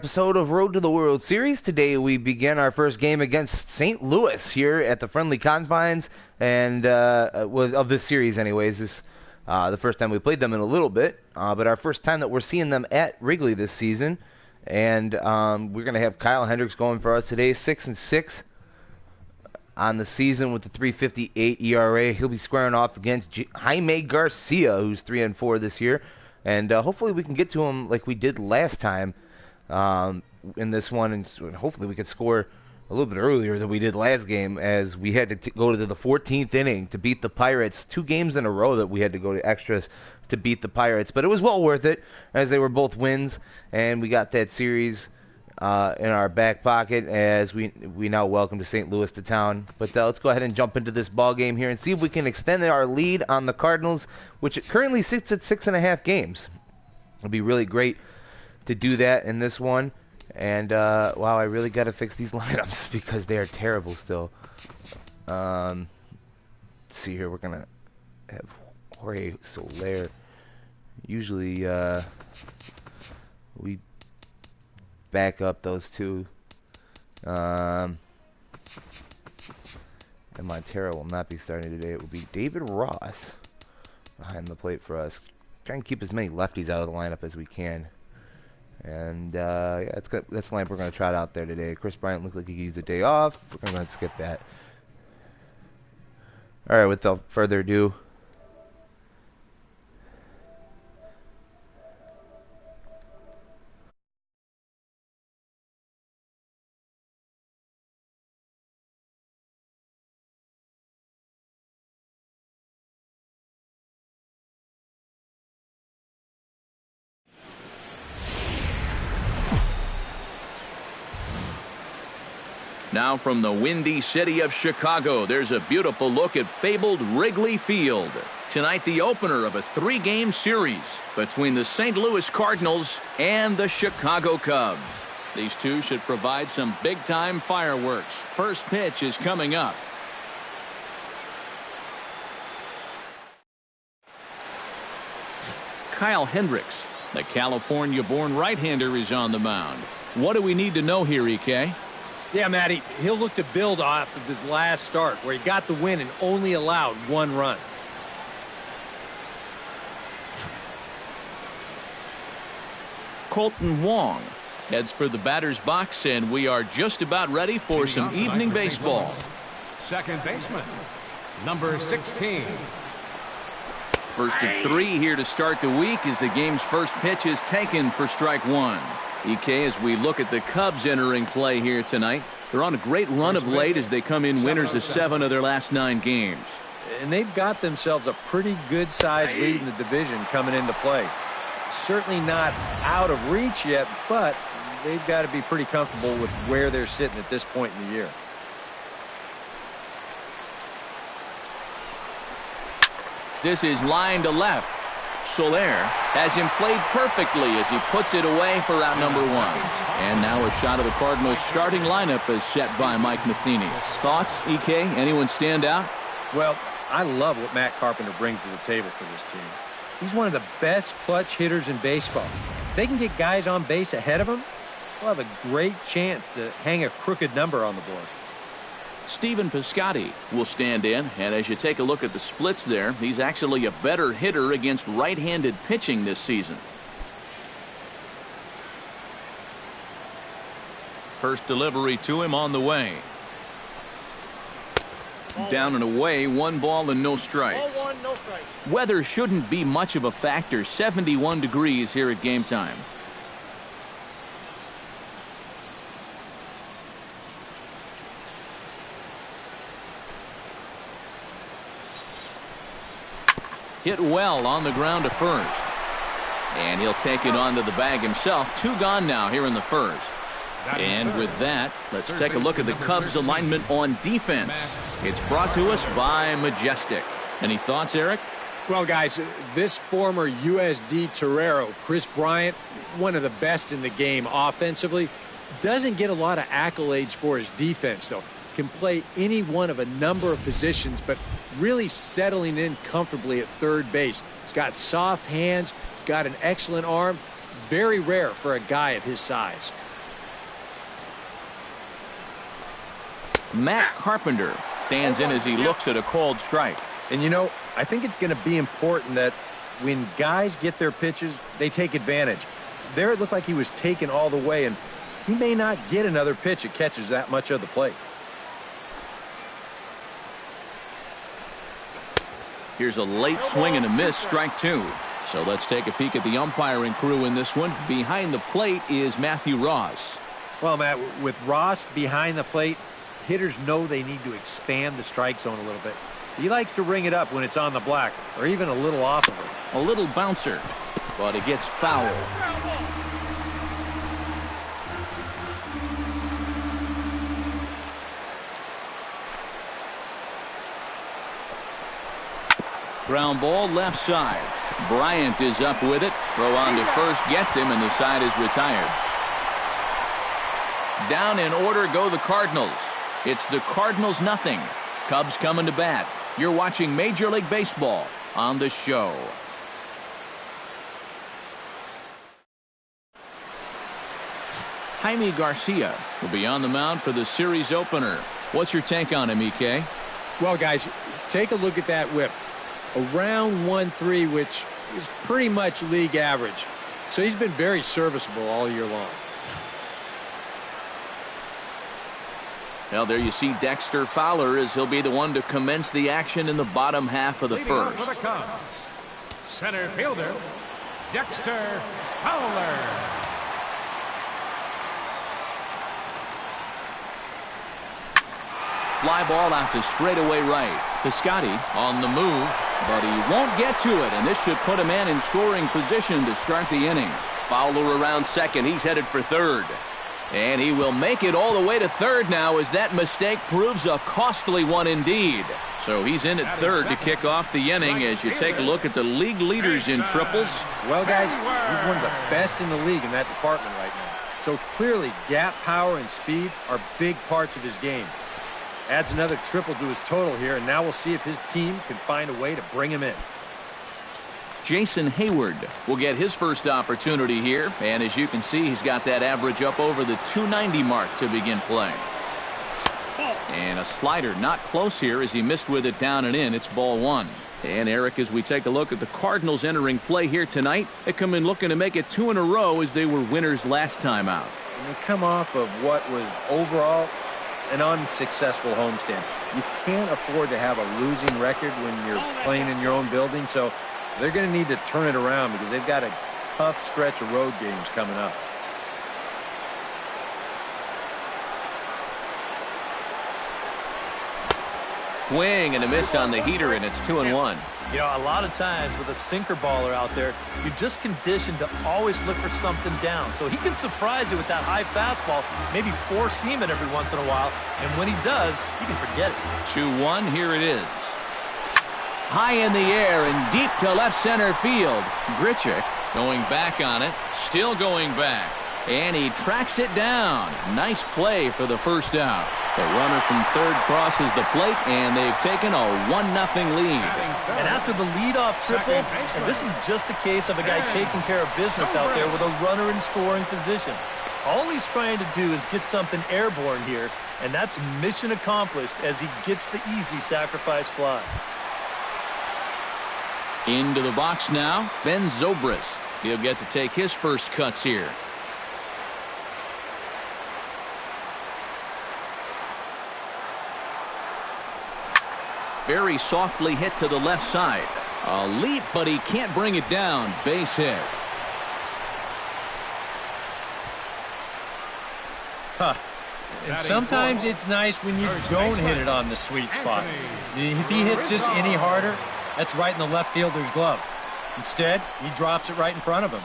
Episode of Road to the World Series. Today we begin our first game against St. Louis here at the friendly confines and of this series anyways. This is the first time we played them in a little bit, but our first time that we're seeing them at Wrigley this season. And we're going to have Kyle Hendricks going for us today, 6-6 on the season with the 3.58 ERA. He'll be squaring off against Jaime Garcia, who's 3-4 this year. And hopefully we can get to him like we did last time. In this one, and hopefully we could score a little bit earlier than we did last game, as we had to go to the 14th inning to beat the Pirates. 2 games in a row that we had to go to extras to beat the Pirates, but it was well worth it, as they were both wins, and we got that series in our back pocket as we now welcome to St. Louis to town. But let's go ahead and jump into this ball game here and see if we can extend our lead on the Cardinals, which it currently sits at 6.5 games. It'll be really great to do that in this one. And wow, I really got to fix these lineups because they are terrible still. Let's see here, we're gonna have Jorge Soler. Usually we back up those two, and Montero will not be starting today. It will be David Ross behind the plate for us. Try and keep as many lefties out of the lineup as we can. And yeah, that's the lineup we're going to try out there today. Chris Bryant looks like he could use a day off. We're going to skip that. All right, without further ado, now from the windy city of Chicago, there's a beautiful look at fabled Wrigley Field. Tonight, the opener of a 3-game series between the St. Louis Cardinals and the Chicago Cubs. These two should provide some big-time fireworks. First pitch is coming up. Kyle Hendricks, the California-born right-hander, is on the mound. What do we need to know here, EK? Yeah, Matty, he'll look to build off of his last start where he got the win and only allowed 1 run. Colton Wong heads for the batter's box, and we are just about ready for some evening baseball. Second baseman, number 16. First of 3 here to start the week as the game's first pitch is taken for strike 1. EK, as we look at the Cubs entering play here tonight, they're on a great run of late as they come in winners of 7 of their last 9 games. And they've got themselves a pretty good-sized lead in the division coming into play. Certainly not out of reach yet, but they've got to be pretty comfortable with where they're sitting at this point in the year. This is line to left. Soler has him played perfectly as he puts it away for out number 1. And now a shot of the Cardinals starting lineup is set by Mike Matheny. Thoughts, EK? Anyone stand out? Well, I love what Matt Carpenter brings to the table for this team. He's one of the best clutch hitters in baseball. If they can get guys on base ahead of him, they'll have a great chance to hang a crooked number on the board. Stephen Piscotty will stand in, and as you take a look at the splits there, he's actually a better hitter against right-handed pitching this season. First delivery to him on the way. Down and away, 1 ball and no strikes. Weather shouldn't be much of a factor. 71 degrees here at game time. Hit well on the ground to first. And he'll take it onto the bag himself. 2 gone now here in the first. And with that, let's take a look at the Cubs alignment on defense. It's brought to us by Majestic. Any thoughts, Eric? Well, guys, this former USD Torero, Chris Bryant, one of the best in the game offensively, doesn't get a lot of accolades for his defense, though. Can play any one of a number of positions, but really settling in comfortably at third base. He's got soft hands. He's got an excellent arm. Very rare for a guy of his size. Matt Carpenter stands in as he looks at a called strike. And, you know, I think it's going to be important that when guys get their pitches, they take advantage. There it looked like he was taken all the way, and he may not get another pitch that catches that much of the plate. Here's a late swing and a miss, strike two. So let's take a peek at the umpiring crew in this one. Behind the plate is Matthew Ross. Well, Matt, with Ross behind the plate, hitters know they need to expand the strike zone a little bit. He likes to ring it up when it's on the black, or even a little off of it. A little bouncer, but it gets fouled. Ground ball left side. Bryant is up with it. Throw on to first gets him, and the side is retired. Down in order go the Cardinals. It's the Cardinals nothing. Cubs coming to bat. You're watching Major League Baseball on the show. Jaime Garcia will be on the mound for the series opener. What's your take on him, EK? Well, guys, take a look at that whip. Around 1-3, which is pretty much league average. So he's been very serviceable all year long. Well, there you see Dexter Fowler as he'll be the one to commence the action in the bottom half of the Leading off first. for the Cubs, center fielder, Dexter Fowler. Fly ball out to straightaway right. Piscotty on the move, but he won't get to it, and this should put a man in scoring position to start the inning. Fowler around second. He's headed for third. And he will make it all the way to third now as that mistake proves a costly one indeed. So he's in at third to kick off the inning as you take a look at the league leaders in triples. Well, guys, he's one of the best in the league in that department right now. So clearly, gap power and speed are big parts of his game. Adds another triple to his total here, and now we'll see if his team can find a way to bring him in. Jason Hayward will get his first opportunity here, and as you can see, he's got that average up over the 290 mark to begin playing. And a slider not close here as he missed with it down and in. It's ball one. And Eric, as we take a look at the Cardinals entering play here tonight, they come in looking to make it two in a row as they were winners last time out. And they come off of what was overall an unsuccessful homestand. You can't afford to have a losing record when you're playing in your own building, so they're going to need to turn it around because they've got a tough stretch of road games coming up. Swing and a miss on the heater, and it's 2-1. You know, a lot of times with a sinker baller out there, you're just conditioned to always look for something down. So he can surprise you with that high fastball, maybe four-seam it every once in a while, and when he does, you can forget it. 2-1, here it is. High in the air and deep to left center field. Grichuk going back on it, still going back, and he tracks it down. Nice play for the first out. The runner from third crosses the plate, and they've taken a 1-0 lead. And after the leadoff triple, this is just a case of a guy taking care of business out there with a runner in scoring position. All he's trying to do is get something airborne here, and that's mission accomplished as he gets the easy sacrifice fly. Into the box now, Ben Zobrist. He'll get to take his first cuts here. Very softly hit to the left side. A leap, but he can't bring it down. Base hit. And sometimes it's nice when you don't hit it on the sweet spot. If he hits this any harder, that's right in the left fielder's glove. Instead, he drops it right in front of him.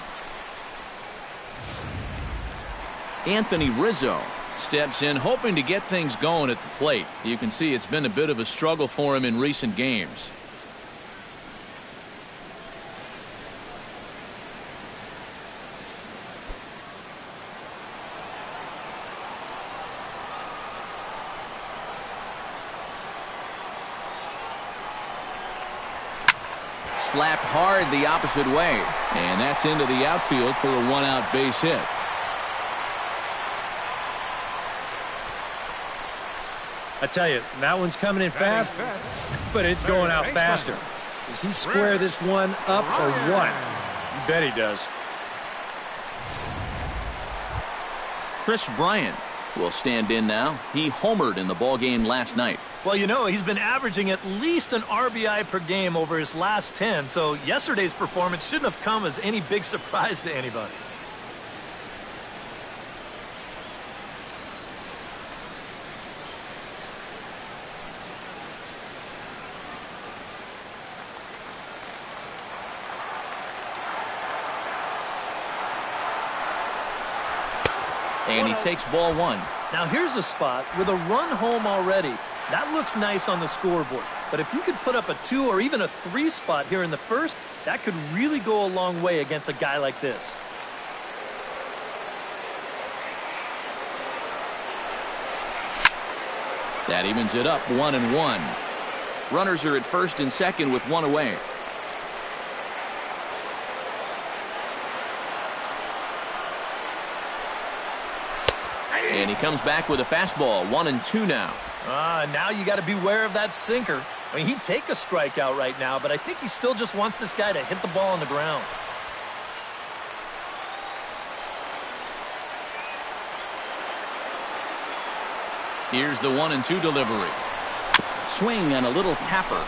Anthony Rizzo steps in, hoping to get things going at the plate. You can see it's been a bit of a struggle for him in recent games. Slapped hard the opposite way, and that's into the outfield for a one-out base hit. I tell you, that one's coming in fast, but it's going out faster. Does he square this one up or what? You bet he does. Chris Bryant will stand in now. He homered in the ballgame last night. Well, you know, he's been averaging at least an RBI per game over his last 10, so yesterday's performance shouldn't have come as any big surprise to anybody. And he takes ball one. Now here's a spot with a run home already. That looks nice on the scoreboard. But if you could put up a 2 or even a 3 spot here in the first, that could really go a long way against a guy like this. That evens it up 1-1. Runners are at first and second with one away. And he comes back with a fastball, 1-2 now. Now you got to beware of that sinker. I mean, he'd take a strikeout right now, but I think he still just wants this guy to hit the ball on the ground. Here's the 1-2 delivery. Swing and a little tapper.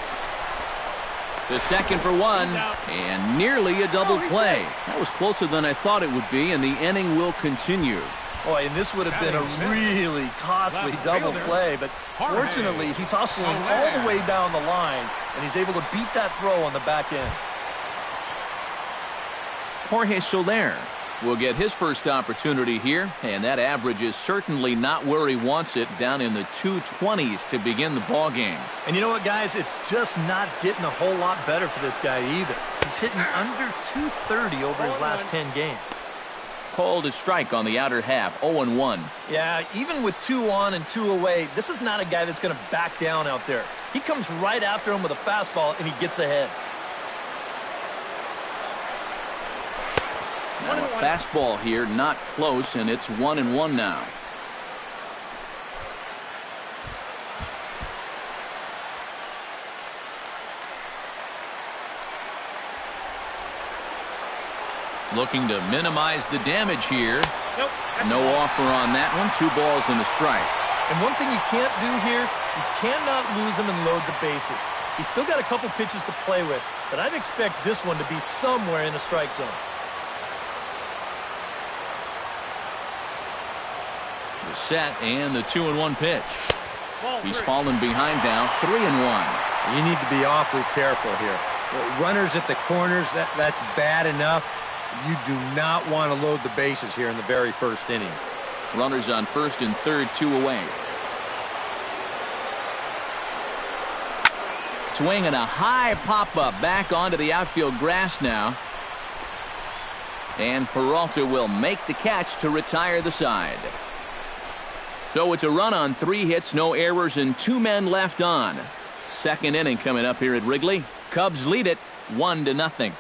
The second for one, and nearly a double play. That was closer than I thought it would be, and the inning will continue. Boy, and this would have been a really costly double play, but fortunately, he's hustling all the way down the line, and he's able to beat that throw on the back end. Jorge Soler will get his first opportunity here, and that average is certainly not where he wants it, down in the 220s to begin the ball game. And you know what, guys? It's just not getting a whole lot better for this guy either. He's hitting under 230 over his last 10 games. Called a strike on the outer half, 0-1. Yeah, even with 2 on and 2 away, this is not a guy that's going to back down out there. He comes right after him with a fastball, and he gets ahead. Now a fastball here, not close, and it's 1-1 now. Looking to minimize the damage here. Nope. No offer on that one. 2 balls and a strike. And one thing you can't do here, you cannot lose him and load the bases. He's still got a couple pitches to play with, but I'd expect this one to be somewhere in the strike zone. The set and the 2-1 pitch. He's fallen behind now, 3-1. You need to be awfully careful here. Runners at the corners, that's bad enough. You do not want to load the bases here in the very first inning. Runners on first and third, 2 away. Swing and a high pop-up back onto the outfield grass now. And Peralta will make the catch to retire the side. So it's a run on 3 hits, no errors, and 2 men left on. Second inning coming up here at Wrigley. Cubs lead it 1-0.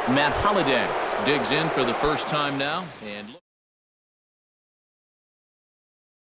Matt Holliday digs in for the first time now. And